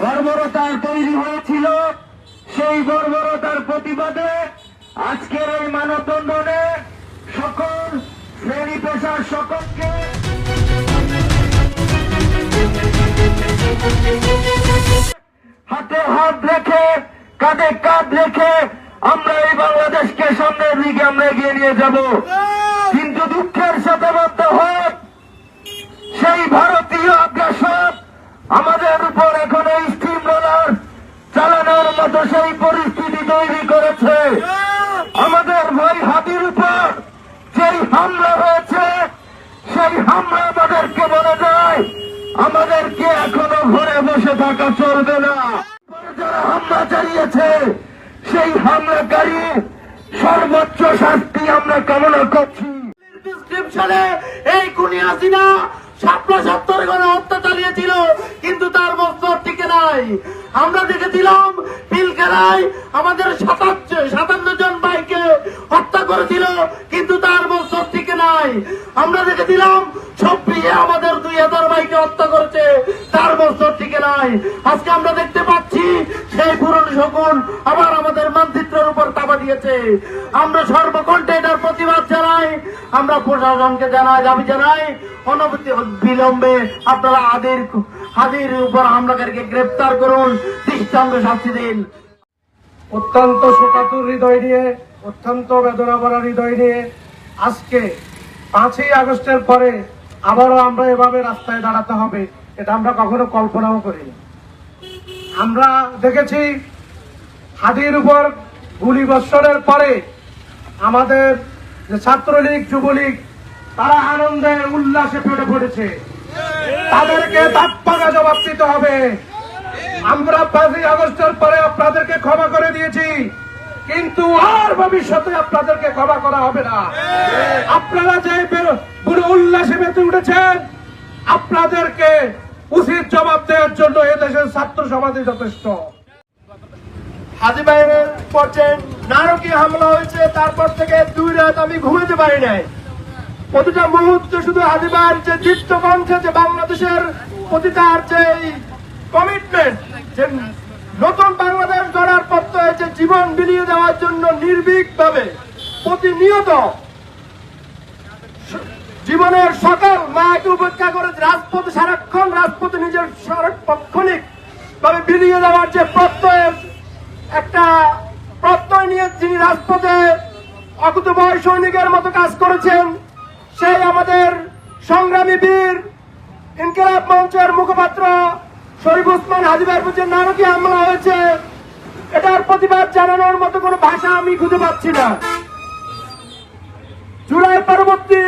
বর্বরতার তৈরি হয়েছিল, সেই বর্বরতার প্রতিবাদে আজকের এই মানববন্ধনে সকল শ্রেণী পেশার সকলকে হাতে হাত রেখে কাঁধে কাঁধ রেখে আমরা এই বাংলাদেশকে সামনের দিকে আমরা এগিয়ে নিয়ে যাব। কিন্তু দুঃখের সাথে বলতে হয়, সেই ভারতীয় আগ্রাসন আমাদের উপর এখন এই স্টিম রোলার চালানোর মতো সেই পরিস্থিতি তৈরি করেছে। আমাদের ভাই হাতির উপর যেই হামলা হয়েছে, সেই হামলা আমাদেরকে বলে যায় আমাদেরকে এখনো ঘরে বসে থাকা চলবে না। যারা হামলা চালিয়েছে সেই হামলাকারী সর্বোচ্চ শাস্তি আমরা কামনা করছি। ডিসক্রিপশনে এই খুনি হাসিনা ৭৭ হত্যা চালিয়েছিল, কিন্তু তার মস্তক টিকে নাই। আমরা দেখেছিলাম পিলখানায় আমাদের ৫৭ জন ভাইকে হত্যা করেছিল, কিন্তু তার মস্তক টিকে নাই। আমরা দেখেছিলাম ২৬-এ আমাদের ২০০০ ভাইকে হত্যা করেছে, তার মস্তক টিকে নাই। আজকে আমরা দেখতে পাচ্ছি সেই পুরনো শকুন আবার আমাদের মানচিত্রের উপর তাবা দিয়েছে। আমরা সর্বকণ্ঠে এটার প্রতিবাদ জানাই। আমরা প্রশাসনকে দাবি জানাই বিলম্বে আপনারা হাদির উপর হামলাকারীকে গ্রেফতার করুন, দৃষ্টান্ত শাস্তি দিন। অত্যন্ত শোকাতুর হৃদয় নিয়ে, অত্যন্ত বেদনা ভরা হৃদয় নিয়ে আজকে ৫ই আগস্টের পরে আবারও আমরা এভাবে রাস্তায় দাঁড়াতে হবে, এটা আমরা কখনো কল্পনাও করিনি। আমরা দেখেছি হাদির উপর গুলি বর্ষণের পরে আমাদের যে ছাত্রলীগ যুবলীগ তারা আনন্দে উল্লাসে ফেটে পড়েছে, তাদেরকে দাঁতভাঙা জবাব দিতে হবে। আমরা ৫ই আগস্টের পরে আপনাদেরকে ক্ষমা করে দিয়েছি, কিন্তু আর ভবিষ্যতে আপনাদেরকে ক্ষমা করা হবে না। আপনারা যে পুরো উল্লাসে মেতে উঠেছেন, আপনাদেরকে উচিত জবাব দেওয়ার জন্য এদেশের ছাত্র সমাজই যথেষ্ট। হাজি ভাইয়ের পর্যায়ে নারকীয় হামলা হয়েছে, তারপর থেকে ২ রাত আমি ঘুমাতে পারি নাই। প্রতিটা মুহূর্তে শুধু হাজি ভাইয়ের যে দৃপ্ত কণ্ঠে যে বাংলাদেশের প্রতি তার যে কমিটমেন্ট, যে নতুন বাংলাদেশ গড়ার প্রত্যয়ে যে জীবন বিলিয়ে দেওয়ার জন্য নির্ভীকভাবে প্রতিনিয়ত জীবনের সকল মাকে উপেক্ষা করে রাজপথে সারাক্ষণ রাজপথে নিজের সার্বক্ষণিক ভাবে বিলিয়ে দেওয়ার যে একটা প্রত্যয় নিয়ে যিনি রাজপথে অকুতভয় সৈনিকের মতো কাজ করেছেন, সেই আমাদের সংগ্রামী বীর ইনকিলাব মঞ্চের মুখপাত্র শরীফ ওসমান হাজি ভাইয়ের প্রতি নারকীয় হামলা হয়েছে, এটার প্রতিবাদ জানানোর মতো কোনো ভাষা আমি খুঁজে পাচ্ছি না। জুলাই পরবর্তী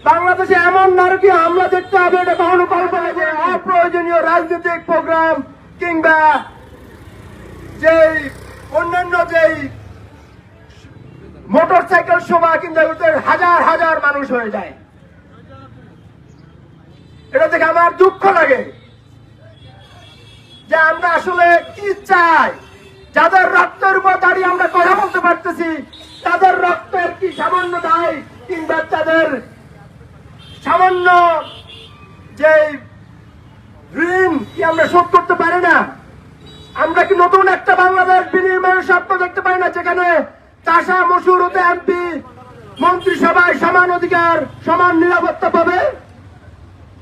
বাংলাদেশে এমন নারকীয় হামলা দেখতে হবে, এটা কখনো কল্পনা করে অপ্রয়োজনীয় রাজনৈতিক প্রোগ্রাম কিংবা যেই অন্যান্য যেই মোটরসাইকেল শোভা কিংবা হাজার হাজার মানুষ হয়ে যায়, এটা দেখে আমার দুঃখ লাগে যে আমরা আসলে কি চাই। যাদের রক্তের উপর দাঁড়িয়ে আমরা কথা বলতে পারতেছি, তাদের রক্তের কি সামান্য দায় কিংবা তাদের সামান্য যে ঋণ কি আমরা শোধ করতে পারি না? আমরা কি নতুন একটা বাংলাদেশ বিনির্মাণের স্বপ্ন দেখতে পাই না, যেখানে চাষা মসুর হতে এমপি মন্ত্রিসভায় সমান অধিকার, সমান নিরাপত্তা পাবে,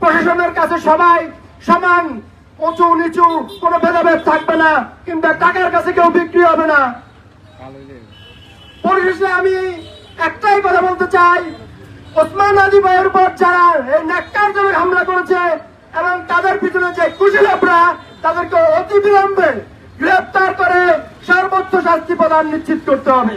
প্রশাসনের কাছে সবাই সমান, উঁচু নিচু কোনো ভেদাভেদ থাকবে না, কিংবা টাকার কাছে কেউ বিক্রি হবে না। পরিশেষে আমি একটাই কথা বলতে চাই, ওসমান হাদি ভাইয়ের উপর যারা এই ন্যাক্কারজনক হামলা করেছে এবং তাদের পিছনে যে কুশলীরা, তাদেরকে অতি বিলম্বে গ্রেফতার করে সর্বোচ্চ শাস্তি প্রদান নিশ্চিত করতে হবে।